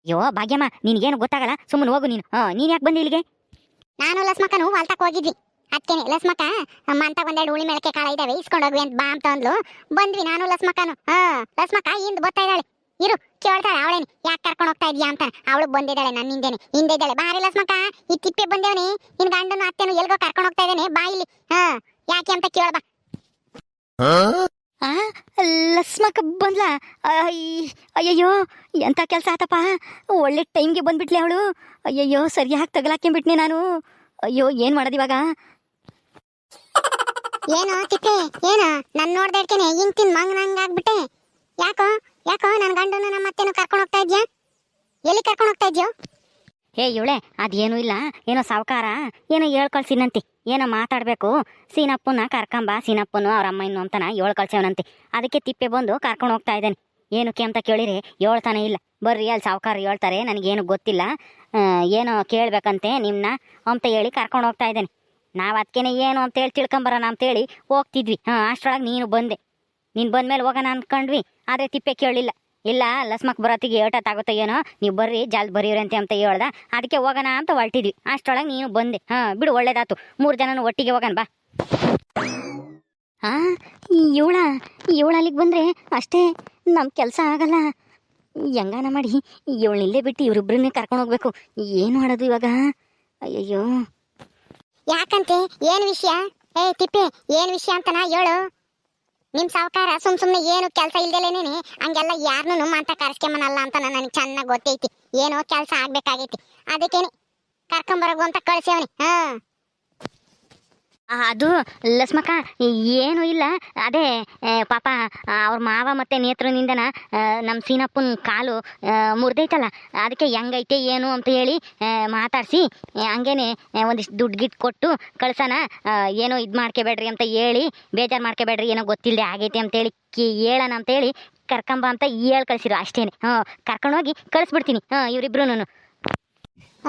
ಅಯ್ಯೋ ಭಾಗ್ಯಮ್ಮ, ನಿನಗೇನು ಗೊತ್ತಾಗಲ್ಲ, ಸುಮ್ಮನೆ ಹೋಗು ನೀನು. ನೀನ್ ಯಾಕೆ ಬಂದಿ ಇಲ್ಲಿಗೆ? ನಾನು ಲಸ್ಮಕ್ಕನು ಹೊಲ್ತಕ್ ಹೋಗಿದ್ವಿ. ಅದಕ್ಕೇನೆ ಲಸ್ಮಕ್ಕ ಅಂತ ಒಂದೆರಡು ಉಳಿ ಮೆಳಕೆ ಕಾಳ ಇದಾವೆ, ಇಸ್ಕೊಂಡೋಗ್ವಿ ಅಂತ ಬಾ ಅಂತ ಅಂದ್ಲು. ಬಂದ್ವಿ ನಾನು ಲಸ್ಮಕ್ಕನು. ಲಸ್ಮಕ್ಕ ಹಿಂದ್ ಬರ್ತಾ ಇದ್ದಾಳೆ. ಇರು ಕೇಳ್ತಾಳೆ ಅವಳೇನಿ ಯಾಕೆ ಕರ್ಕೊಂಡು ಹೋಗ್ತಾ ಇದೀಯಾ ಅಂತ. ಅವಳು ಬಂದಿದ್ದಾಳೆ ನನ್ನ ಹಿಂದೆ ಇದ್ದಾಳೆ. ಬಾರಿ ಲಸ್ಮಕ್ಕ, ಈ ತಿಪ್ಪೆ ಬಂದೇವನಿ, ನಿನ್ ಗಂಡನು ಅತ್ತೆನು ಎಲ್ಗೋ ಕರ್ಕೊಂಡು ಹೋಗ್ತಾ ಇದ್ದಾನೆ, ಬಾ ಇಲ್ಲಿ. ಯಾಕೆ ಅಂತ ಕೇಳ ಬಾ. ಲಸ್ಮಕ್ಕ ಬಂದ್ಲ? ಅಯ್ಯಯ್ಯೋ, ಎಂತ ಕೆಲಸ ಆತಪ್ಪ. ಒಳ್ಳೆ ಟೈಮ್ಗೆ ಬಂದ್ಬಿಟ್ಲೆ ಅವಳು. ಅಯ್ಯಯ್ಯೋ, ಸರಿಯಾಗಿ ತಗಲಾಕೊಂಡ್ಬಿಟ್ನೆ ನಾನು. ಅಯ್ಯೋ, ಏನ್ ಮಾಡೋದು ಇವಾಗ? ಏನೋ ತಿಪ್ಪೆ, ಏನೋ ನನ್ ನೋಡ್ದೇಡ್ಕೇನೆ ಹಿಂಗ್ ತಿನ್ ಮಂಗ್ ಆಗ್ಬಿಟ್ಟೆ. ಯಾಕೋ ಯಾಕೋ ನನ್ ಗಂಡನು ನಮ್ಮ ಅತ್ತೆನು ಕರ್ಕೊಂಡು ಹೋಗ್ತಾ ಇದ್ಯಾ? ಎಲ್ಲಿ ಕರ್ಕೊಂಡು ಹೋಗ್ತಾ ಇದ್ಯೋ? ಹೇ ಇವಳೆ, ಅದೇನೂ ಇಲ್ಲ, ಏನೋ ಸಾವುಕಾರ ಏನೋ ಹೇಳ್ಕಳ್ಸಿನಂತೆ, ಏನೋ ಮಾತಾಡ್ಬೇಕು. ಸೀನಪ್ಪನ ಕರ್ಕೊಂಬ, ಸೀನಪ್ಪನು ಅವ್ರ ಅಮ್ಮ ಇನ್ನು ಅಂತಾನ ಹೇಳ್ಕಳ್ಸೇವನಂತೆ. ಅದಕ್ಕೆ ತಿಪ್ಪೆ ಬಂದು ಕರ್ಕೊಂಡು ಹೋಗ್ತಾ ಇದ್ದಾನೆ. ಏನಕ್ಕೆ ಅಂತ ಕೇಳಿರಿ ಹೇಳ್ತಾನೆ ಇಲ್ಲ. ಬರ್ರಿ ಅಲ್ಲಿ ಸಾವುಕಾರ ಹೇಳ್ತಾರೆ, ನನಗೇನು ಗೊತ್ತಿಲ್ಲ, ಏನೋ ಕೇಳ್ಬೇಕಂತೆ ನಿಮ್ಮನ್ನ ಅಂತ ಹೇಳಿ ಕರ್ಕೊಂಡು ಹೋಗ್ತಾ ಇದ್ದಾನೆ. ನಾವು ಅದಕ್ಕೇನೆ ಏನು ಅಂತೇಳಿ ತಿಳ್ಕೊಂಬರೋಣ ಅಂತೇಳಿ ಹೋಗ್ತಿದ್ವಿ. ಅಷ್ಟರೊಳಗೆ ನೀನು ಬಂದೆ. ನೀನು ಬಂದ್ಮೇಲೆ ಹೋಗೋಣ ಅಂದ್ಕೊಂಡ್ವಿ, ಆದರೆ ತಿಪ್ಪೆ ಕೇಳಲಿಲ್ಲ. ಇಲ್ಲ ಲಸ್ಮಕ್ ಬರೋತ್ತಿಗೆ ಏಟತ್ತಾಗುತ್ತೋ ಏನೋ, ನೀವು ಬರ್ರಿ ಜಲ್ದಿ ಬರೀವ್ರಂತೆ ಅಂತ ಹೇಳ್ದ. ಅದಕ್ಕೆ ಹೋಗೋಣ ಅಂತ ಹೊರಟಿದ್ವಿ. ಅಷ್ಟರೊಳಗೆ ನೀನು ಬಂದೆ. ಬಿಡು, ಒಳ್ಳೇದಾಯ್ತು. 3 ಜನನು ಒಟ್ಟಿಗೆ ಹೋಗೋಣ ಬಾ. ಇವಳ ಅಲ್ಲಿಗೆ ಬಂದರೆ ಅಷ್ಟೇ ನಮ್ಮ ಕೆಲಸ ಆಗಲ್ಲ. ಹೆಂಗಾನ ಮಾಡಿ ಇವಳನ್ನಿಲ್ಲೇ ಬಿಟ್ಟು ಇವರಿಬ್ಬರನ್ನೇ ಕರ್ಕೊಂಡು ಹೋಗ್ಬೇಕು. ಏನು ಮಾಡೋದು ಇವಾಗ? ಅಯ್ಯಯ್ಯೋ, ಯಾಕಂತೆ? ಏನು ವಿಷಯ? ತಿಪ್ಪೆ, ಏನು ವಿಷಯ ಅಂತನಾ ಹೇಳು. ನಿಮ್ ಸಾವುಕಾರ ಸುಮ್ನೆ ಏನು ಕೆಲಸ ಇಲ್ದಲೇನೇನೆ ಹಂಗೆಲ್ಲ ಯಾರನ್ನೂ ಅಂತ ಕರ್ಸ್ಕೊಂಬನಲ್ಲ ಅಂತ ನನಗೆ ಚೆನ್ನಾಗಿ ಗೊತ್ತೈತಿ. ಏನೋ ಕೆಲಸ ಆಗ್ಬೇಕಾಗೈತಿ, ಅದಕ್ಕೇನೆ ಕರ್ಕೊಂಬರಗು ಅಂತ ಕಳ್ಸೇವನಿ. ಅದು ಲಸ್ಮಕ್ಕ ಏನೂ ಇಲ್ಲ. ಅದೇ ಪಾಪ ಅವ್ರ ಮಾವ ಮತ್ತು ನೇತ್ರನಿಂದನ ನಮ್ಮ ಸೀನಪ್ಪನ ಕಾಲು ಮುರಿದೈತಲ್ಲ, ಅದಕ್ಕೆ ಹೆಂಗೈತೆ ಏನು ಅಂತ ಹೇಳಿ ಮಾತಾಡಿಸಿ ಹಂಗೇನೆ ಒಂದಿಷ್ಟು ದುಡ್ಡು ಗಿಟ್ಟು ಕೊಟ್ಟು ಕಳ್ಸೋಣ. ಏನೋ ಇದು ಮಾಡ್ಕೋಬೇಡ್ರಿ ಅಂತ ಹೇಳಿ, ಬೇಜಾರು ಮಾಡ್ಕೋಬೇಡ್ರಿ, ಏನೋ ಗೊತ್ತಿಲ್ಲದೆ ಆಗೈತೆ ಅಂತೇಳಿ ಹೇಳೋಣ ಅಂತೇಳಿ ಕರ್ಕೊಂಬ ಅಂತ ಹೇಳಿ ಕಳಿಸಿರು ಅಷ್ಟೇನೆ. ಕರ್ಕೊಂಡೋಗಿ ಕಳಿಸ್ಬಿಡ್ತೀನಿ ಇವರಿಬ್ರು.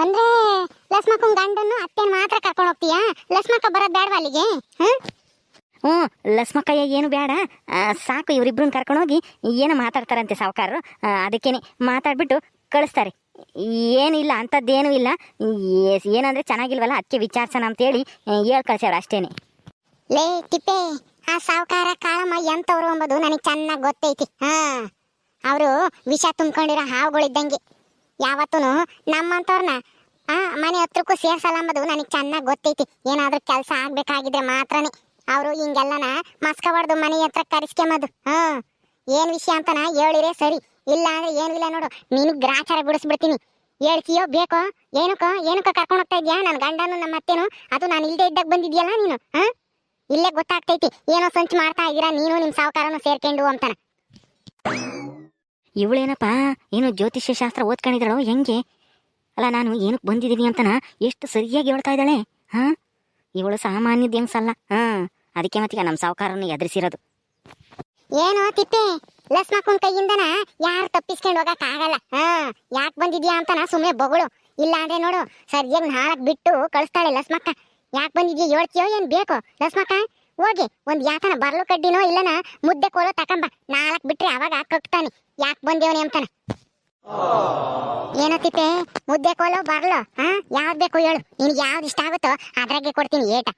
ಅಂದ್ರೆ ಲಸ್ಮಕ್ಕನ್ ಗಂಡನ್ನು ಅತ್ತೆನ ಮಾತ್ರ ಕರ್ಕೊಂಡು ಹೋಗ್ತೀಯಾ? ಲಸ್ಮಕ್ಕ ಬರೋದು ಬೇಡವಾ ಅಲ್ಲಿಗೆ? ಲಸ್ಮಕ್ಕಯ್ಯ ಏನು ಬೇಡ, ಸಾಕು. ಇವರಿಬ್ರನ್ನ ಕರ್ಕೊಂಡೋಗಿ ಏನೋ ಮಾತಾಡ್ತಾರಂತೆ ಸಾವುಕಾರರು, ಅದಕ್ಕೇನೆ ಮಾತಾಡ್ಬಿಟ್ಟು ಕಳಿಸ್ತಾರೆ. ಏನಿಲ್ಲ, ಅಂಥದ್ದೇನೂ ಇಲ್ಲ. ಏನಂದ್ರೆ ಚೆನ್ನಾಗಿಲ್ವಲ್ಲ, ಅದಕ್ಕೆ ವಿಚಾರಿಸೋಣ ಅಂತೇಳಿ ಹೇಳಿ ಕಳ್ಸ್ಯಾರ ಅಷ್ಟೇನೆ. ಲೇ ತಿಪ್ಪೆ, ಆ ಸಾವುಕಾರ ಕಾಳಮ್ಮ ಎಂತವ್ರು ಅಂಬೋದು ನನಗೆ ಚೆನ್ನಾಗಿ ಗೊತ್ತೈತಿ. ಅವರು ವಿಷ ತುಂಬ್ಕೊಂಡಿರೋ ಹಾವುಗಳಿದ್ದಂಗೆ. ಯಾವತ್ತೂ ನಮ್ಮಂತವ್ರನ್ನ ಮನೆ ಹತ್ರಕ್ಕೂ ಸೇರ್ಸಲ್ಲ ಅಂಬುದು ನನಗೆ ಚೆನ್ನಾಗಿ ಗೊತ್ತೈತಿ. ಏನಾದ್ರೂ ಕೆಲಸ ಆಗ್ಬೇಕಾಗಿದ್ರೆ ಮಾತ್ರನೇ ಅವರು ಹಿಂಗೆಲ್ಲನ ಮಸ್ಕ ಹೊಡೆದು ಮನೆ ಹತ್ರ ಕರೆಸ್ಕೊಂಬದು. ಏನ್ ವಿಷಯ ಅಂತನ ಹೇಳಿರೇ ಸರಿ, ಇಲ್ಲ ಅಂದ್ರೆ ಏನೂ ಇಲ್ಲ ನೋಡು, ನಿನಗೆ ಗ್ರಾಚಾರ ಬಿಡಿಸ್ಬಿಡ್ತೀನಿ. ಹೇಳ್ತೀಯೋ ಬೇಕೋ? ಏನಕ್ಕೋ ಕರ್ಕೊಂಡು ಹೋಗ್ತಾ ಇದ್ಯಾ ನನ್ನ ಗಂಡನು ನಮ್ಮ ಅತ್ತೆನು? ಅದು ನಾನು ಇಲ್ಲದೆ ಇದ್ದಾಗ ಬಂದಿದ್ಯಲ್ಲ ನೀನು. ಇಲ್ಲೇ ಗೊತ್ತಾಗ್ತೈತಿ ಏನೋ ಸಂಚು ಮಾಡ್ತಾ ಇದ್ದೀರಾ ನೀನು ನಿಮ್ಮ ಸಾವುಕಾರನು ಸೇರ್ಕೊಂಡು ಅಂತಾನ. ಇವಳೇನಪ್ಪ ಏನು ಜ್ಯೋತಿಷ್ಯ ಶಾಸ್ತ್ರ ಓದ್ಕೊಂಡಿದ್ದಾಳೋ ಹೆಂಗೆ? ಅಲ್ಲ, ನಾನು ಏನಕ್ಕೆ ಬಂದಿದ್ದೀನಿ ಅಂತನ ಎಷ್ಟು ಸರಿಯಾಗಿ ಹೇಳ್ತಾ ಇದ್ದಾಳೆ. ಇವಳು ಸಾಮಾನ್ಯದ ಹೆಂಗ್ಸಲ್ಲ. ಅದಕ್ಕೆ ಮತ್ತೀಗ ನಮ್ಮ ಸಾವುಕಾರನ್ನು ಎದುರಿಸಿರೋದು. ಏನೋ ತಿಪ್ಪೆ, ಲಸ್ಮಕ್ಕನ ಕೈಯಿಂದನ ಯಾರು ತಪ್ಪಿಸ್ಕೊಂಡು ಹೋಗಕ್ ಆಗಲ್ಲ. ಯಾಕೆ ಬಂದಿದ್ಯಾ ಅಂತನ ಸುಮ್ಮನೆ ಬೊಗಳು. ಇಲ್ಲ ಅಂದ್ರೆ ನೋಡು, ಸರಿಯಾಗಿ 4 ಬಿಟ್ಟು ಕಳಿಸ್ತಾಳೆ ಲಸ್ಮಕ್ಕ. ಯಾಕೆ ಬಂದಿದ್ಯಾ ಹೇಳ್ತೀಯೋ ಏನ್ ಬೇಕು? ಲಸ್ಮಕ್ಕ ಹೋಗಿ ಒಂದ್ ಯಾತನ ಬರ್ಲು ಕಡ್ಡಿನೋ ಇಲ್ಲನ ಮುದ್ದೆ ಕೋಲು ತಕೊಂಬ. 4 ಬಿಟ್ರೆ ಅವಾಗ ಕಕ್ತಾನೆ ಯಾಕೆ ಬಂದೇವನಿ ಅಂತಾನ. ಏನೋ ತಿಪ್ಪೆ, ಮುದ್ದೆ ಕೋಲು ಬರ್ಲು ಯಾವ್ದು ಬೇಕು ಹೇಳು, ನಿನ್ಗೆ ಯಾವ್ದು ಇಷ್ಟ ಆಗುತ್ತೋ ಅದ್ರಾಗೆ ಕೊಡ್ತೀನಿ ಏಟ.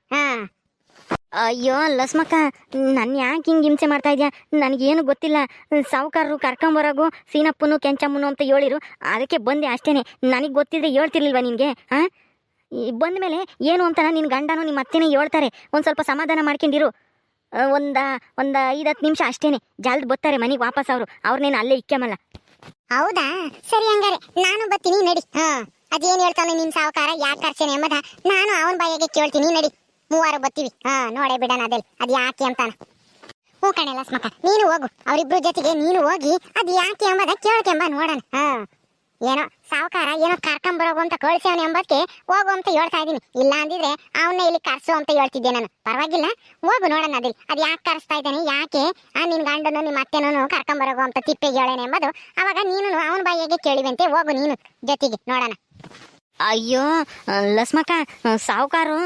ಅಯ್ಯೋ ಲಸ್ಮಕ್ಕ, ನಾನು ಯಾಕೆ ಹಿಂಗೆ ಹಿಂಸೆ ಮಾಡ್ತಾ ಇದ್ಯಾ? ನನಗೇನು ಗೊತ್ತಿಲ್ಲ. ಸಾವುಕಾರರು ಕರ್ಕೊಂಬರೋಗು ಸೀನಪ್ಪನು ಕೆಂಚಮ್ಮನು ಅಂತ ಹೇಳಿರು, ಅದಕ್ಕೆ ಬಂದೆ ಅಷ್ಟೇನೆ. ನನಗೆ ಗೊತ್ತಿದ್ರೆ ಹೇಳ್ತಿರ್ಲಿಲ್ವಾ ನಿನಗೆ? ಬಂದ ಮೇಲೆ ಏನು ಅಂತ ನಿನ್ನ ಗಂಡನು ನಿಮ್ಮ ಅತ್ತೆನೇ ಹೇಳ್ತಾರೆ. ಒಂದು ಸ್ವಲ್ಪ ಸಮಾಧಾನ ಮಾಡ್ಕೊಂಡಿರು. ಒಂದು 5-10 ನಿಮಿಷ ಅಷ್ಟೇನೆ, ಜಲ್ದಿ ಬರ್ತಾರೆ ಮನೆಗೆ ವಾಪಸ್. ಅವ್ರನ್ನೇನು ಅಲ್ಲೇ ಇಕ್ಕಮಲ್ಲ. ಹೌದಾ? ಸರಿ, ಹಂಗಾರೆ ನಾನು ಬರ್ತೀನಿ ನಡಿ. ಅದೇನು ಹೇಳ್ತಾನೆ ನಿಮ್ ಸಾವುಕಾರ, ಯಾಕೆ ಕರ್ಸೇನೆ ಎಂಬುದ ನಾನು ಅವನ ಬಾಯಿಗೆ ಕೇಳ್ತೀನಿ ನಡಿ. 3 ಬರ್ತೀವಿ. ನೋಡೇ ಬಿಡೋಣ ಅದೆಲ್ಲ ಅದು ಯಾಕೆ ಅಂತಾನ. ಹ್ಞೂ ಕಣೆ ಲಸ್ಮಕ್ಕ, ನೀನು ಹೋಗು, ಅವರಿಬ್ರು ಜೊತೆಗೆ ನೀನು ಹೋಗಿ ಅದು ಯಾಕೆ ಎಂಬುದ ಕೇಳ್ಕೆಂಬ ನೋಡೋಣ. ಏನೋ ಸಾವುಕಾರ ಏನೋ ಕರ್ಕೊಂಬರೋಗು ಅಂತ ಕಳ್ಸೇವನಿ ಎಂಬಕ್ಕೆ ಹೋಗು ಅಂತ ಹೇಳ್ತಾ ಇದ್ದೀನಿ. ಇಲ್ಲ ಅಂದಿದ್ರೆ ಅವನ್ನೇ ಇಲ್ಲಿ ಕರ್ಸು ಅಂತ ಹೇಳ್ತಿದ್ದೆ ನಾನು. ಪರವಾಗಿಲ್ಲ, ಹೋಗು ನೋಡೋಣ ಅದಿಲ್ಲ ಅದು ಯಾಕೆ ಕರೆಸ್ತಾ ಇದ್ದಾನೆ, ಯಾಕೆ ನಿನ್ ಗಂಡನು ನಿಮ್ಮ ಅತ್ತೆನೂ ಕರ್ಕೊಂಬರೋಗು ಅಂತ ತಿಪ್ಪೆಗೆ ಹೇಳೇನೆ ಎಂಬುದು ಅವಾಗ ನೀನು ಅವನ ಬಾಯಿಗೆ ಕೇಳಿವಂತೆ. ಹೋಗು ನೀನು ಜೊತೆಗೆ ನೋಡೋಣ. ಅಯ್ಯೋ ಲಸ್ಮಕ್ಕ, ಸಾವುಕಾರು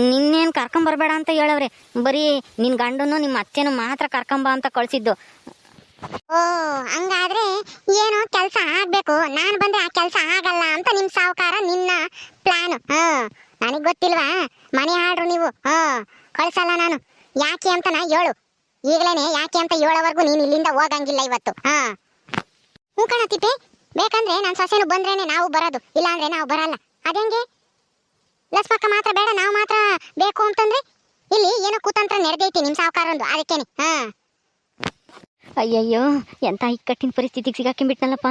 ನಿನ್ನೇನು ಕರ್ಕೊಂಬರ್ಬೇಡ ಅಂತ ಹೇಳವ್ರೆ. ಬರೀ ನಿನ್ನ ಗಂಡನು ನಿಮ್ಮ ಅತ್ತೆನೂ ಮಾತ್ರ ಕರ್ಕೊಂಬ ಅಂತ ಕಳಿಸಿದ್ದು. ಓ ಹಂಗಾದ್ರೆ ಏನೋ ಕೆಲಸ ಆಗ್ಬೇಕು, ನಾನ್ ಬಂದ್ರೆ ಆ ಕೆಲಸ ಆಗಲ್ಲ ಅಂತ ನಿಮ್ ಸಾವುಕಾರ ನಿನ್ನ ಪ್ಲಾನ್. ನನಗ್ ಗೊತ್ತಿಲ್ವಾ? ಮನೆ ಆಡ್ರು ನೀವು. ಕಳ್ಸಲ್ಲ ನಾನು. ಯಾಕೆ ಅಂತ ನಾ ಹೇಳು ಈಗಲೇನೆ. ಯಾಕೆ ಅಂತ ಹೇಳೋವರೆಗೂ ನೀನ್ ಇಲ್ಲಿಂದ ಹೋಗಂಗಿಲ್ಲ ಇವತ್ತು. ಹ್ಞೂ ಕಣ ತಿಪ್ಪೆ, ಬೇಕಂದ್ರೆ ನನ್ನ ಸೊಸೆನು ಬಂದ್ರೇನೆ ನಾವು ಬರೋದು, ಇಲ್ಲ ಅಂದ್ರೆ ನಾವು ಬರಲ್ಲ. ಅದೇಂಗೆ? ಲಕ್ಷ್ಮಕ್ಕ ಮಾತ್ರ ಬೇಡ, ನಾವು ಮಾತ್ರ ಬೇಕು ಅಂತಂದ್ರೆ ಇಲ್ಲಿ ಏನೋ ಕುತಂತ್ರ ನಡೆದೈತಿ ನಿಮ್ ಸಾವುಕಾರಂದು, ಅದಕ್ಕೇನೆ. ಅಯ್ಯಯ್ಯೋ, ಎಂಥ ಇಕ್ಕಟ್ಟಿನ ಪರಿಸ್ಥಿತಿಗೆ ಸಿಗಾಕೊಂಡ್ಬಿಟ್ನಲ್ಲಪ್ಪ.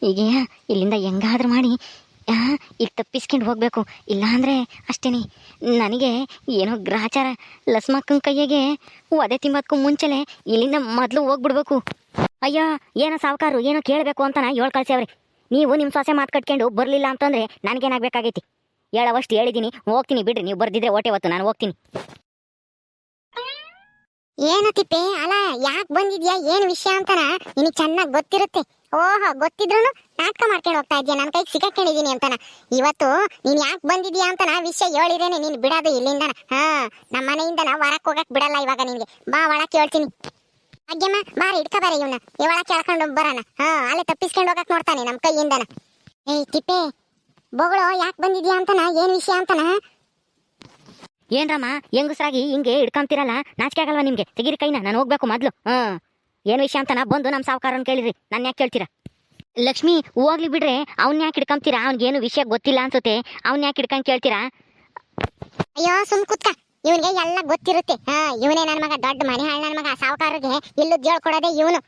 ಈಗ ಇಲ್ಲಿಂದ ಹೆಂಗಾದ್ರೂ ಮಾಡಿ ಇಲ್ಲಿ ತಪ್ಪಿಸ್ಕೊಂಡು ಹೋಗಬೇಕು. ಇಲ್ಲಾಂದರೆ ಅಷ್ಟೇನೆ, ನನಗೆ ಏನೋ ಗ್ರಹಚಾರ. ಲಸ್ಮಕ್ಕನ ಕೈಯಾಗೆ ಒದೆ ತಿಂಬದಕ್ಕೂ ಮುಂಚೆಲೆ ಇಲ್ಲಿಂದ ಮೊದಲು ಹೋಗ್ಬಿಡ್ಬೇಕು. ಅಯ್ಯೋ, ಏನೋ ಸಾವುಕಾರು ಏನೋ ಕೇಳಬೇಕು ಅಂತ ನಾ ಹೇಳಿ ಕಳ್ಸ್ಯಾವ್ರಿ. ನೀವು ನಿಮ್ಮ ಸೊಸೆ ಮಾತು ಕಟ್ಕೊಂಡು ಬರಲಿಲ್ಲ ಅಂತಂದರೆ ನನಗೇನಾಗಬೇಕಾಗೈತಿ? ಹೇಳೋವಷ್ಟು ಹೇಳಿದ್ದೀನಿ, ಹೋಗ್ತೀನಿ ಬಿಡ್ರಿ. ನೀವು ಬರ್ದಿದ್ರೆ ಓಟೆ ಹೊತ್ತು ನಾನು ಹೋಗ್ತೀನಿ. ಏನು ತಿಪ್ಪೆ, ಅಲ್ಲ ಯಾಕೆ ಬಂದಿದ್ಯಾ, ಏನು ವಿಷಯ ಅಂತನ ನಿನಗೆ ಚೆನ್ನಾಗಿ ಗೊತ್ತಿರುತ್ತೆ. ಓಹೋ, ಗೊತ್ತಿದ್ರು ನಾಟಕ ಮಾಡ್ಕೊಂಡು ಹೋಗ್ತಾ ಇದ್ಯಾ ನನ್ನ ಕೈಗೆ ಸಿಕ್ಕಾಕೊಂಡಿದ್ದೀನಿ ಅಂತನ. ಇವತ್ತು ನೀನ್ ಯಾಕೆ ಬಂದಿದ್ಯಾ ಅಂತನ ವಿಷಯ ಹೇಳಿರೇನೆ ನೀನ್ ಬಿಡೋದು ಇಲ್ಲಿಂದನ. ನಮ್ಮ ಮನೆಯಿಂದನ ಹೊರಕ್ಕೆ ಹೋಗಕ್ ಬಿಡಲ್ಲ ಇವಾಗ ನಿನ್ಗೆ. ಬಾ ಒಳಕ್ಕೆ ಹೇಳ್ತೀನಿ. ಅಜ್ಜಮ್ಮ ಬಾರಿ ಇಡ್ಕ ಬಾರಿ ಇವನ್ನ, ಒಳಕ್ಕೆ ಕೇಳ್ಕೊಂಡು ಬರೋಣ. ಅಲ್ಲೇ ತಪ್ಪಿಸ್ಕೊಂಡು ಹೋಗಕ್ ನೋಡ್ತಾನೆ ನಮ್ಮ ಕೈಯಿಂದನ. ಏಯ್ ತಿಪ್ಪೆ, ಬೊಗಳು ಯಾಕೆ ಬಂದಿದ್ಯಾ ಅಂತನ, ಏನು ವಿಷಯ ಅಂತನ? ಏನ್ರಮ್ಮ ಹೆಂಗಸ್ರಾಗಿ ಹಿಂಗೆ ಹಿಡ್ಕೊಂತೀರಲ್ಲ, ನಾಚಿಕೆ ಆಗಲ್ವಾ ನಿಮ್ಗೆ? ತೆಗೀರಿ ಕೈನ, ನಾನು ಹೋಗ್ಬೇಕು ಮೊದಲು. ಏನು ವಿಷಯ ಅಂತನ ಬಂದು ನಮ್ಮ ಸಾವುಕಾರನ್ ಕೇಳಿರಿ, ನನ್ನ ಯಾಕೆ ಕೇಳ್ತೀರಾ? ಲಕ್ಷ್ಮಿ ಹೋಗ್ಲಿ ಬಿಡ್ರೆ, ಅವ್ನ ಯಾಕೆ ಹಿಡ್ಕೊಂತೀರಾ? ಅವ್ನಿಗೇನು ವಿಷಯ ಗೊತ್ತಿಲ್ಲ ಅನ್ಸುತ್ತೆ, ಅವ್ನ ಯಾಕೆ ಹಿಡ್ಕೊಂಡು ಕೇಳ್ತೀರಾ? ಅಯ್ಯೋ ಸುಮ್ ಕುತ್ಕ, ಇವನಿಗೆ ಎಲ್ಲ ಗೊತ್ತಿರುತ್ತೆ. ಇವನೇ ನನ್ನ ಮಗ, ದೊಡ್ಡ ಮನೆ ಹಾಳು ನನ್ನ ಮಗ. ಸಾವುಕಾರಿಗೆ ಇಲ್ಲುದ್ ಹೇಳ್ಕೊಡೋದೆ ಇವನು.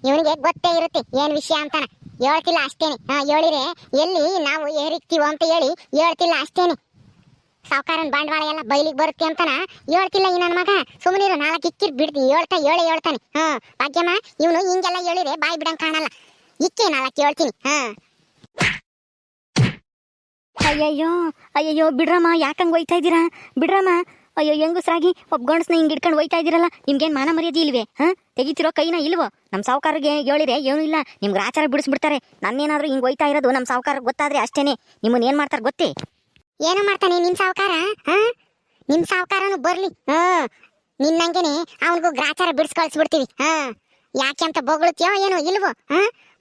ಇವನಿಗೆ ಗೊತ್ತೇ ಇರುತ್ತೆ ಏನ್ ವಿಷಯ ಅಂತಾನ. ಹೇಳ್ತಿಲ್ಲ ಅಷ್ಟೇನೆ. ಹೇಳಿರೆ ಎಲ್ಲಿ ನಾವು ಏರಿಕ್ತೀವೋ ಅಂತ ಹೇಳಿ ಹೇಳ್ತಿಲ್ಲ ಅಷ್ಟೇನೆ. ಸಾವುಕಾರನ್ ಬಂಡವಾಳ ಎಲ್ಲ ಬೈಲಿಗೆ ಬರುತ್ತೆ ಅಂತನ ಹೇಳ್ತಿಲ್ಲ ಈ ನನ್ನ ಮಗ. ಸುಮ್ಮನಿರು, ನಾಲ್ಕು ಇಕ್ಕಿರ್ ಬಿಡ್ತಿ ಹೇಳ್ತಾನೆ. ಭಾಗ್ಯಮ್ಮ, ಇವನು ಹಿಂಗೆಲ್ಲ ಹೇಳಿರೆ ಬಾಯಿ ಬಿಡಂಗ್ ಕಾಣಲ್ಲ. ಇಕ್ಕೆ ನಾಲ್ಕು ಹೇಳ್ತೀನಿ. ಅಯ್ಯಯ್ಯೋ ಅಯ್ಯಯ್ಯೋ, ಬಿಡ್ರಮ್ಮ, ಯಾಕಂಗೆ ಒಯ್ತಾ ಇದ್ದೀರಾ? ಬಿಡ್ರಮ್ಮ. ಅಯ್ಯೋ, ಹೆಂಗಸ್ರಾಗಿ ಒಬ್ಬ ಗಂಡಸ್ನ ಹಿಂಗೆ ಹಿಡ್ಕೊಂಡು ಒಯ್ತಾ ಇದ್ದೀರಲ್ಲ, ನಿಮ್ಗೇನು ಮಾನ ಮರ್ಯಾದೆ ಇಲ್ವೇ? ತೆಗಿತಿರೋ ಕೈನ ಇಲ್ವೋ? ನಮ್ಮ ಸಾವುಕಾರಿಗೆ ಹೇಳಿರೆ ಏನೂ ಇಲ್ಲ, ನಿಮ್ಗೆ ಆಚಾರ ಬಿಡಿಸ್ಬಿಡ್ತಾರೆ. ನನ್ನೇನಾದ್ರೂ ಹಿಂಗೆ ಒಯ್ತಾ ಇರೋದು ನಮ್ಮ ಸಾವುಕಾರಕ್ಕೆ ಗೊತ್ತಾದ್ರೆ ಅಷ್ಟೇನೆ, ನಿಮ್ಮನ್ನ ಏನು ಮಾಡ್ತಾರೆ ಗೊತ್ತೇ? ಏನು ಮಾಡ್ತಾನೆ ನಿಮ್ ಸಾವುಕಾರ? ನಿಮ್ ಸಾವುಕಾರನು ಬರ್ಲಿ, ನಿನ್ನಂಗೆನೆ ಅವನಿಗೂ ಗ್ರಾಚಾರ ಬಿಡಿಸ್ ಕಳ್ಸ್ಬಿಡ್ತೀವಿ. ಯಾಕೆ ಅಂತ ಬೊಗಳುತ್ತೀಯೋ ಏನೋ ಇಲ್ವೋ?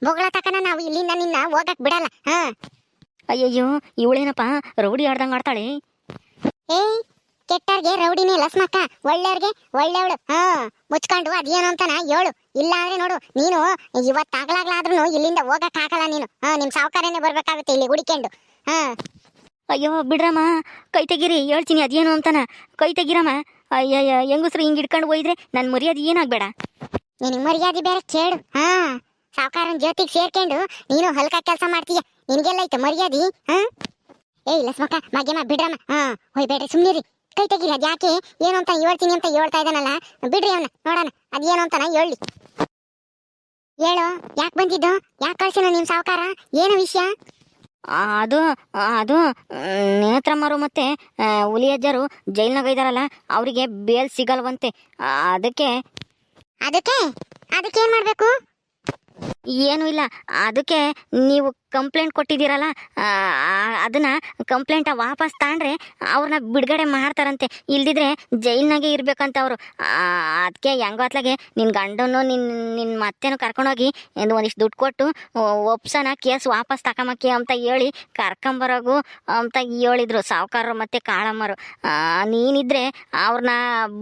ಬೊಗಳ ತಕನ ನಾವು ಇಲ್ಲಿಂದ ನಿನ್ನ ಹೋಗಕ್ ಬಿಡಲ್ಲ. ಅಯ್ಯಯ್ಯೋ, ಇವಳೇನಪ್ಪ ರೌಡಿ ಆಡ್ದಂಗೆ ಆಡ್ತಾಳೆ. ಏಯ್, ಕೆಟ್ಟರ್ಗೆ ರೌಡಿನೇ ಲಸ್ಮಕ್ಕ, ಒಳ್ಳೆಯವ್ರಿಗೆ ಒಳ್ಳೆಯವಳು. ಮುಚ್ಕೊಂಡು ಅದೇನು ಅಂತಾನ ಹೇಳು. ಇಲ್ಲ ಅಂದ್ರೆ ನೋಡು, ನೀನು ಇವತ್ತಾಗ್ಲಾಗ್ಲಾದ್ರೂ ಇಲ್ಲಿಂದ ಹೋಗಕ್ ಆಗಲ್ಲ ನೀನು. ನಿಮ್ ಸಾವುಕಾರನೇ ಬರ್ಬೇಕಾಗುತ್ತೆ ಇಲ್ಲಿ ಹುಡಿಕೊಂಡು. ಅಯ್ಯೋ ಬಿಡ್ರಮ್ಮ, ಕೈ ತೆಗೀರಿ, ಹೇಳ್ತೀನಿ ಅದೇನು ಅಂತಾನ. ಕೈ ತೆಗೀರಮ್ಮ. ಅಯ್ಯಯ್ಯ, ಹೆಂಗಸ್ರು ಹಿಂಗೆ ಹಿಡ್ಕೊಂಡು ಹೋಯ್ದ್ರೆ ನನ್ನ ಮರ್ಯಾದೆ ಏನಾಗಬೇಡ. ನಿನಗೆ ಮರ್ಯಾದೆ ಬೇರೆ ಕೇಳು. ಸಾವುಕಾರನ ಜೊತೆಗೆ ಸೇರ್ಕೊಂಡು ನೀನು ಹಲ್ಕ ಕೆಲಸ ಮಾಡ್ತೀಯ, ನಿನಗೆಲ್ಲ ಐತೆ ಮರ್ಯಾದೆ? ಏಯ್ ಲಸ್ಮಕ್ಕ, ಮಗ್ಯಮ್ಮ ಬಿಡ್ರಮ್ಮ. ಹೋಯ್ಬೇಡ್ರಿ, ಸುಮ್ಮನಿರಿ. ಕೈ ತೆಗೀರಿ. ಅದು ಯಾಕೆ ಏನು ಅಂತ ಹೇಳ್ತೀನಿ ಅಂತ ಹೇಳ್ತಾ ಇದ್ದಾನಲ್ಲ, ಬಿಡ್ರಿ ಅವನ್ನ, ನೋಡೋಣ ಅದೇನು ಅಂತಾನ ಹೇಳಿ. ಹೇಳು, ಯಾಕೆ ಬಂದಿದ್ದು? ಯಾಕೆ ಕಳ್ಸಿನ ನಿಮ್ ಸಾವುಕಾರ? ಏನು ವಿಷಯ? ಅದು ಅದು ನೇತ್ರಮ್ಮರು ಮತ್ತು ಹುಲಿಯಜ್ಜರು ಜೈಲ್ನಾಗ ಇದ್ದಾರಲ್ಲ, ಅವರಿಗೆ ಬೇಲ್ ಸಿಗಲ್ವಂತೆ. ಅದಕ್ಕೆ ಅದಕ್ಕೇನು ಮಾಡಬೇಕು? ಏನೂ ಇಲ್ಲ, ಅದಕ್ಕೆ ನೀವು ಕಂಪ್ಲೇಂಟ್ ಕೊಟ್ಟಿದ್ದೀರಲ್ಲ, ಅದನ್ನ ಕಂಪ್ಲೇಂಟ ವಾಪಸ್ ತಗೊಂಡ್ರೆ ಅವ್ರನ್ನ ಬಿಡುಗಡೆ ಮಾಡ್ತಾರಂತೆ. ಇಲ್ದಿದ್ರೆ ಜೈಲ್ನಾಗೆ ಇರ್ಬೇಕಂತ ಅವರು. ಅದಕ್ಕೆ ಹೆಂಗೋತ್ಲಾಗೆ ನಿನ್ನ ಗಂಡನು ನಿನ್ನ ಮತ್ತೇನು ಕರ್ಕೊಂಡೋಗಿ ಒಂದಿಷ್ಟು ದುಡ್ಡು ಕೊಟ್ಟು ಒಪ್ಸನ ಕೇಸ್ ವಾಪಸ್ ತಗೊಂಬಕ್ಕೆ ಅಂತ ಹೇಳಿ ಕರ್ಕೊಂಬರೋಗು ಅಂತ ಹೇಳಿದ್ರು ಸಾವುಕಾರರು ಮತ್ತು ಕಾಳಮ್ಮರು. ನೀನಿದ್ರೆ ಅವ್ರನ್ನ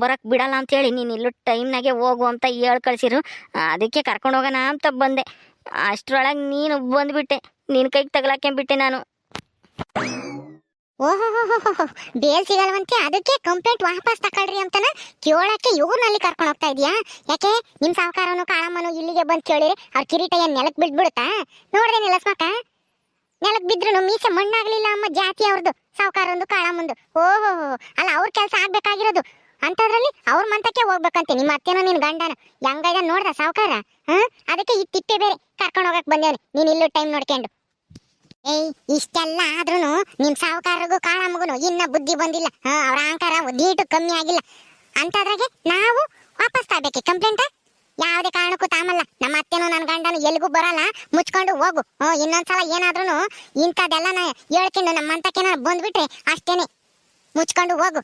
ಬರೋಕ್ಕೆ ಬಿಡಲ್ಲ ಅಂತೇಳಿ ನೀನು ಇಲ್ಲೂ ಟೈಮ್ನಾಗೆ ಹೋಗು ಅಂತ ಹೇಳಿ ಕಳಿಸಿರು. ಅದಕ್ಕೆ ಕರ್ಕೊಂಡು ಹೋಗೋಣ ಅಂತ ಬಂದೆ. ಅಷ್ಟರೊಳಗೆ ನೀನು ಬಂದುಬಿಟ್ಟೆ, ನಿನ್ನ ಕೈಗೆ ತಗಲಾಕೊಂಡ್ಬಿಟ್ಟೆ ನಾನು. ಓಹೋ, ಬೇಲ್ ಸಿಗಲ್ವಂತೆ, ಅದಕ್ಕೆ ಕಂಪ್ಲೇಂಟ್ ವಾಪಸ್ ತಗೊಳ್ರಿ ಅಂತನ ಕೇಳಕ್ಕೆ ಇವ್ರನ್ನಲ್ಲಿ ಕರ್ಕೊಂಡು ಹೋಗ್ತಾ ಇದೀಯಾ? ಯಾಕೆ ನಿಮ್ ಸಾವುಕಾರನು ಕಾಳಮ್ಮನು ಇಲ್ಲಿಗೆ ಬಂದು ಕೇಳಿರಿ ಅವ್ರ ಕಿರೀಟ ಏನ್ ನೆಲಕ್ ಬಿಡ್ಬಿಡುತ್ತಾ? ನೋಡ್ದೆ ನಿಲ್ಲಸ್ಮಕ್ಕ, ನೆಲಕ್ ಬಿದ್ರು ಮೀಸೆ ಮಣ್ಣಾಗ್ಲಿಲ್ಲ ಅಮ್ಮ ಜಾತಿ ಅವ್ರದ್ದು, ಸಾವುಕಾರೊಂದು ಕಾಳಮ್ಮಂದು. ಓಹೋ, ಅಲ್ಲ ಅವ್ರ ಕೆಲಸ ಆಗ್ಬೇಕಾಗಿರೋದು ಅಂತದ್ರಲ್ಲಿ ಅವ್ರ ಮಂತಕ್ಕೆ ಹೋಗ್ಬೇಕಂತೆ ನಿಮ್ಮ ಅತ್ತೆನೋ ನಿನ್ ಗಂಡನ. ಹೆಂಗೈದ ನೋಡ್ದ ಸಾವುಕಾರ? ಅದಕ್ಕೆ ಈ ತಿಪ್ಪೆ ಬೇರೆ ಕರ್ಕೊಂಡು ಹೋಗಕ್ ಬಂದೇವನಿ, ನೀನ್ ಇಲ್ಲೂ ಟೈಮ್ ನೋಡ್ಕೊಂಡು. ಏಯ್, ಇಷ್ಟೆಲ್ಲ ಆದ್ರೂ ನಿಮ್ ಸಾವುಕಾರರಿಗೂ ಕಾಳಮ್ಮಗೂ ಇನ್ನ ಬುದ್ಧಿ ಬಂದಿಲ್ಲ. ಅವ್ರ ಅಹಂಕಾರ ಒದ್ದೀಟು ಕಮ್ಮಿ ಆಗಿಲ್ಲ. ಅಂತದ್ರಾಗೆ ನಾವು ವಾಪಸ್ ತಗಬೇಕೆ ಕಂಪ್ಲೇಂಟ್? ಯಾವುದೇ ಕಾರಣಕ್ಕೂ ತಾಮಲ್ಲ. ನಮ್ಮ ಅತ್ತೆನೋ ನನ್ನ ಗಂಡನು ಎಲ್ಲಿಗೂ ಬರಲ್ಲ, ಮುಚ್ಕೊಂಡು ಹೋಗು. ಇನ್ನೊಂದ್ಸಲ ಏನಾದ್ರೂ ಇಂಥದ್ದೆಲ್ಲ ಹೇಳ್ಕೊಂಡು ನಮ್ಮ ಮಂತಕ್ಕೇನ ಬಂದ್ಬಿಟ್ರೆ ಅಷ್ಟೇನೆ, ಮುಚ್ಕೊಂಡು ಹೋಗು.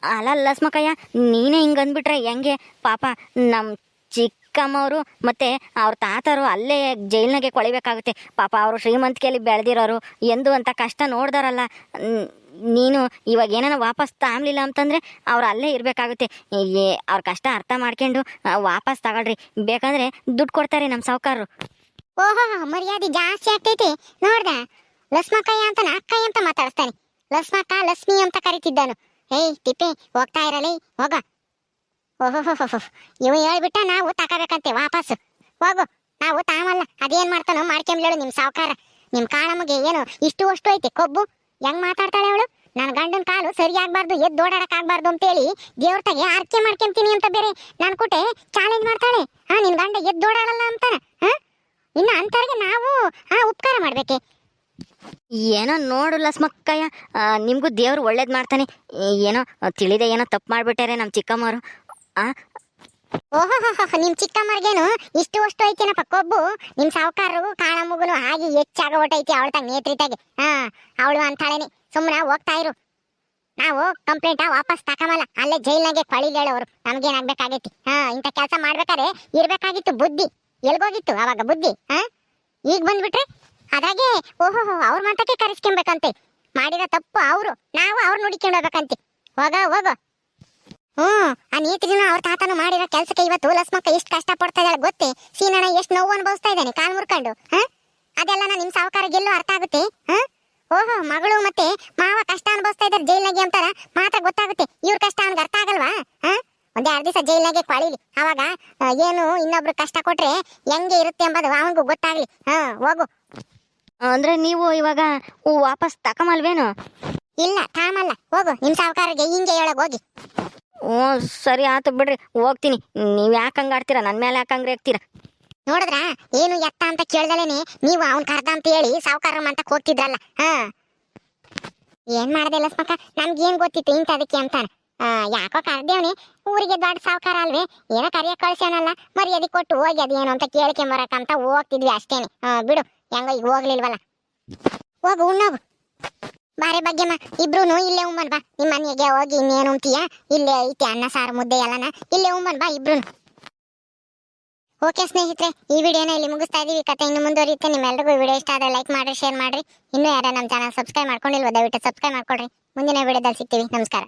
ಅಲ್ಲ ಲಸ್ಮಕ್ಕಯ್ಯ, ನೀನೇ ಹಿಂಗೆ ಅಂದ್ಬಿಟ್ರೆ ಹೆಂಗೆ? ಪಾಪ ನಮ್ಮ ಚಿಕ್ಕ ಚಿಕ್ಕಮ್ಮವರು ಮತ್ತು ಅವ್ರ ತಾತರು ಅಲ್ಲೇ ಜೈಲ್ನಾಗೆ ಕೊಳಿಬೇಕಾಗುತ್ತೆ. ಪಾಪ ಅವರು ಶ್ರೀಮಂತಿಕೆಯಲ್ಲಿ ಬೆಳೆದಿರೋರು, ಎಂದು ಅಂತ ಕಷ್ಟ ನೋಡ್ದಾರಲ್ಲ. ನೀನು ಇವಾಗ ಏನಾನ ವಾಪಸ್ ತಾಮ್ಲಿಲ್ಲ ಅಂತಂದರೆ ಅವ್ರು ಅಲ್ಲೇ ಇರಬೇಕಾಗುತ್ತೆ. ಅವ್ರ ಕಷ್ಟ ಅರ್ಥ ಮಾಡ್ಕೊಂಡು ವಾಪಸ್ ತಗೊಳ್ರಿ, ಬೇಕಂದರೆ ದುಡ್ಡು ಕೊಡ್ತಾರೆ ನಮ್ಮ ಸಾವುಕಾರರು. ಓಹೋ, ಮರ್ಯಾದೆ ಜಾಸ್ತಿ ಆಗ್ತೈತಿ ನೋಡ್ದ. ಲಕ್ಷ್ಮಕ್ಕಯ್ಯ ಅಂತ ಅಕ್ಕಯ್ಯ ಅಂತ ಮಾತಾಡಿಸ್ತಾನೆ. ಲಕ್ಷ್ಮಕ್ಕ ಲಕ್ಷ್ಮಿ ಅಂತ ಕರಿತಿದ್ದಾನು. ಏಯ್ ತಿಪ್ಪೆ, ಹೋಗ್ತಾ ಇರಲಿ, ಹೋಗ. ಓಹೋ, ಇವ ಹೇಳ್ಬಿಟ್ಟ ನಾವು ತಗೋಬೇಕಂತೆ ವಾಪಸ್. ಹೋಗು, ನಾವು ತಾಮಲ್ಲ. ಅದೇನ್ ಮಾಡ್ತಾನೋ ಮಾಡ್ಕೊಂಬ್ಲೇಳು ನಿಮ್ಮ ಸಾವುಕಾರ. ನಿಮ್ಮ ಕಾಳಮ್ಮಗೆ ಏನು ಇಷ್ಟು ಅಷ್ಟು ಐತಿ ಕೊಬ್ಬು. ಹೆಂಗ್ ಮಾತಾಡ್ತಾಳೆ ಅವಳು? ನನ್ನ ಗಂಡನ ಕಾಲು ಸರಿ ಆಗ್ಬಾರ್ದು, ಎದ್ದು ಓಡಾಡಕ್ ಆಗ್ಬಾರ್ದು ಅಂತೇಳಿ ದೇವ್ರ ತಗೆ ಆರ್ಕೆ ಮಾಡ್ಕೊಂತೀನಿ ಅಂತ ಬೇರೆ ನನ್ ಕೂಟೆ ಚಾಲೆಂಜ್ ಮಾಡ್ತಾಳೆ. ನಿನ್ ಗಂಡ ಎದ್ದು ಓಡಾಡಲ್ಲ ಅಂತಾನ. ಇನ್ನು ಅಂತವ್ರಿಗೆ ನಾವು ಉಪಕಾರ ಮಾಡ್ಬೇಕೆ? ಏನೋ ನೋಡು ಲಕ್ಷ್ಮಕ್ಕಯ್ಯ, ನಿಮಗೂ ದೇವ್ರು ಒಳ್ಳೇದು ಮಾಡ್ತಾನೆ. ಏನೋ ತಿಳಿದೆ ಏನೋ ತಪ್ಪು ಮಾಡಿಬಿಟ್ಟಾರೆ ನಮ್ಮ ಚಿಕ್ಕಮ್ಮವರು. ಓಹೋ, ನಿಮ್ ಚಿಕ್ಕಮ್ಮರ್ಗೇನು ಇಷ್ಟು ಅಷ್ಟು ಐತೇನಪ್ಪ ಕೊಬ್ಬು. ನಿಮ್ ಸಾವುಕಾರರು ಕಾಳಮ್ಮಗುನು ಹಾಗೆ ಹೆಚ್ಚಾಗ ಹೊಟ್ಟೈತಿ ಅವಳ ತಗ ನೇತ್ರಿತಾಗೆ. ಅವಳು ಅಂತಾಳೇನೆ. ಸುಮ್ಮನೆ ಹೋಗ್ತಾ ಇರು, ನಾವು ಕಂಪ್ಲೇಂಟ್ ವಾಪಸ್ ತಕಮಲ್ಲ. ಅಲ್ಲೇ ಜೈಲ್ನಾಗೆ ಕೊಳಿಲೇಳವರು. ನಮ್ಗೇನಾಗ್ಬೇಕಾಗೈತಿ? ಇಂಥ ಕೆಲಸ ಮಾಡ್ಬೇಕಾದ್ರೆ ಇರ್ಬೇಕಾಗಿತ್ತು ಬುದ್ಧಿ. ಎಲ್ಗೋಗಿತ್ತು ಅವಾಗ ಬುದ್ಧಿ? ಈಗ ಬಂದ್ಬಿಟ್ರೆ ಅದಾಗೆ ಓಹೋ ಅವ್ರ ಮಾತಕ್ಕೆ ಕರೆಸ್ಕೊಂಬೇಕಂತೆ. ಮಾಡಿರೋ ತಪ್ಪು ಅವರು, ನಾವು ಅವ್ರು ನೋಡಿಕೊಂಡು ಹೋಗ್ಬೇಕಂತೆ. ಹೋಗ. ಆ ನೀತಿನ ಅವ್ರ ತಾತನು ಮಾಡಿರೋ ಕೆಲ್ಸಕ್ಕೆ ಇವತ್ತು ಲಕ್ಷ್ಮಕ್ಕ ಎಷ್ಟು ಕಷ್ಟ ಪಡ್ತಾ ಇದ್ದಾಳೆ ಗೊತ್ತೇ? ಸೀನಣ್ಣ ಎಷ್ಟು ನೋವು ಅನುಭವಿಸ್ತಾ ಇದ್ದಾನೆ ಕಾಲ್ ಮುರ್ಕೊಂಡು. ಅದೆಲ್ಲ ನಿಮ್ ಸಾವುಕಾರ ಗೆಲ್ಲೋ ಅರ್ಥ ಆಗುತ್ತೆ. ಓಹೋ, ಮಗಳು ಮತ್ತೆ ಮಾವ ಕಷ್ಟ ಅನುಭವಿಸ್ತಾ ಇದ್ದಾರೆ ಜೈಲ್ನಾಗೆ ಅಂತಾರ ಮಾತ್ರ ಗೊತ್ತಾಗುತ್ತೆ. ಇವ್ರ ಕಷ್ಟ ಅವ್ನಿಗೆ ಅರ್ಥ ಆಗಲ್ವಾ? ಒಂದೇ 2 ದಿವಸ ಜೈಲ್ನಾಗೆ ಕೊಳಿಲಿ, ಅವಾಗ ಏನು ಇನ್ನೊಬ್ರು ಕಷ್ಟ ಕೊಟ್ರೆ ಹೆಂಗೆ ಇರುತ್ತೆ ಎಂಬುದು ಅವನಿಗೂ ಗೊತ್ತಾಗ್ಲಿ. ಹೋಗು. ಅಂದ್ರೆ ನೀವು ಇವಾಗ ವಾಪಸ್ ತಕಮಲ್ವೇನು? ಇಲ್ಲ, ತಾಮಲ್ಲ. ಹೋಗು, ನಿಮ್ ಸಾವುಕಾರರಿಗೆ ಹಿಂಗೆ ಹೇಳೋಗಿ ಹೋಗಿ. ಸರಿ ಆತು ಬಿಡ್ರಿ, ಹೋಗ್ತೀನಿ. ನೀವು ಯಾಕೆ ಹಂಗಾಡ್ತೀರಾ? ನನ್ನ ಮೇಲೆ ಯಾಕೆ ಹಂಗೆ ರೇಗ್ತೀರಾ? ನೋಡಿದ್ರ ಏನು ಎತ್ತ ಅಂತ ಕೇಳ್ದಲೇನೆ ನೀವು ಅವ್ನ್ ಕರ್ದ ಅಂತ ಹೇಳಿ ಸಾವುಕಾರ ಮಂತಕ್ ಹೋಗ್ತಿದ್ರಲ್ಲ. ಏನ್ ಮಾಡ್ದೆ ಲಕ್ಷ್ಮಕ್ಕ, ನಮ್ಗೇನ್ ಗೊತ್ತಿತ್ತು ಇಂಥದಕ್ಕೆ ಅಂತಾನ. ಯಾಕೋ ಕರ್ದೇವನಿ, ಊರಿಗೆ ದೊಡ್ಡ ಸಾವುಕಾರ ಅಲ್ವೇ, ಏನೋ ಕರಿಯ ಕಳ್ಸ್ಯಾನಲ್ಲ, ಮರ್ಯಾದೆ ಕೊಟ್ಟು ಹೋಗಿ ಅದೇನು ಅಂತ ಕೇಳ್ಕೊಂಬರಕಂತ ಹೋಗ್ತಿದ್ವಿ ಅಷ್ಟೇನೆ. ಬಿಡು, ಹೆಂಗೋ ಈಗ ಹೋಗ್ಲಿಲ್ವಲ್ಲ. ಹೋಗು, ಉಣ್ಣೋಗು. ಬಾರೆ ಬಗ್ಗೆಮ್ಮ, ಇಬ್ರು ಇಲ್ಲೇ ಉಮ್ಮನ್ ಬಾ. ನಿಮ್ಮ ಮನೆಗೆ ಹೋಗಿ ಇನ್ನೇನು ಉಂತೀಯ? ಇಲ್ಲೇ ಐತಿ ಅನ್ನ ಸಾರು ಮುದ್ದೆ ಎಲ್ಲನ, ಇಲ್ಲೇ ಉಮ್ಮನ್ ಬಾ ಇಬ್ರು. ಓಕೆ ಸ್ನೇಹಿತರೆ, ಈ ವಿಡಿಯೋನ ಇಲ್ಲಿ ಮುಗಿಸ್ತಾ ಇದೀವಿ. ಕತೆ ಇನ್ನು ಮುಂದುವರಿಯುತ್ತೆ. ನಿಮ್ಮೆಲ್ಲರಿಗೂ ವಿಡಿಯೋ ಇಷ್ಟ ಆದರೆ ಲೈಕ್ ಮಾಡ್ರಿ, ಶೇರ್ ಮಾಡ್ರಿ. ಇನ್ನೂ ಯಾರು ನಮ್ಮ ಚಾನಲ್ ಸಬ್ಸ್ಕ್ರೈಬ್ ಮಾಡ್ಕೊಂಡಿಲ್ವ ದಯವಿಟ್ಟು ಸಬ್ಸ್ಕ್ರೈಬ್ ಮಾಡ್ಕೊಳ್ರಿ. ಮುಂದಿನ ವಿಡಿಯೋದಲ್ಲಿ ಸಿಗ್ತೀವಿ. ನಮಸ್ಕಾರ.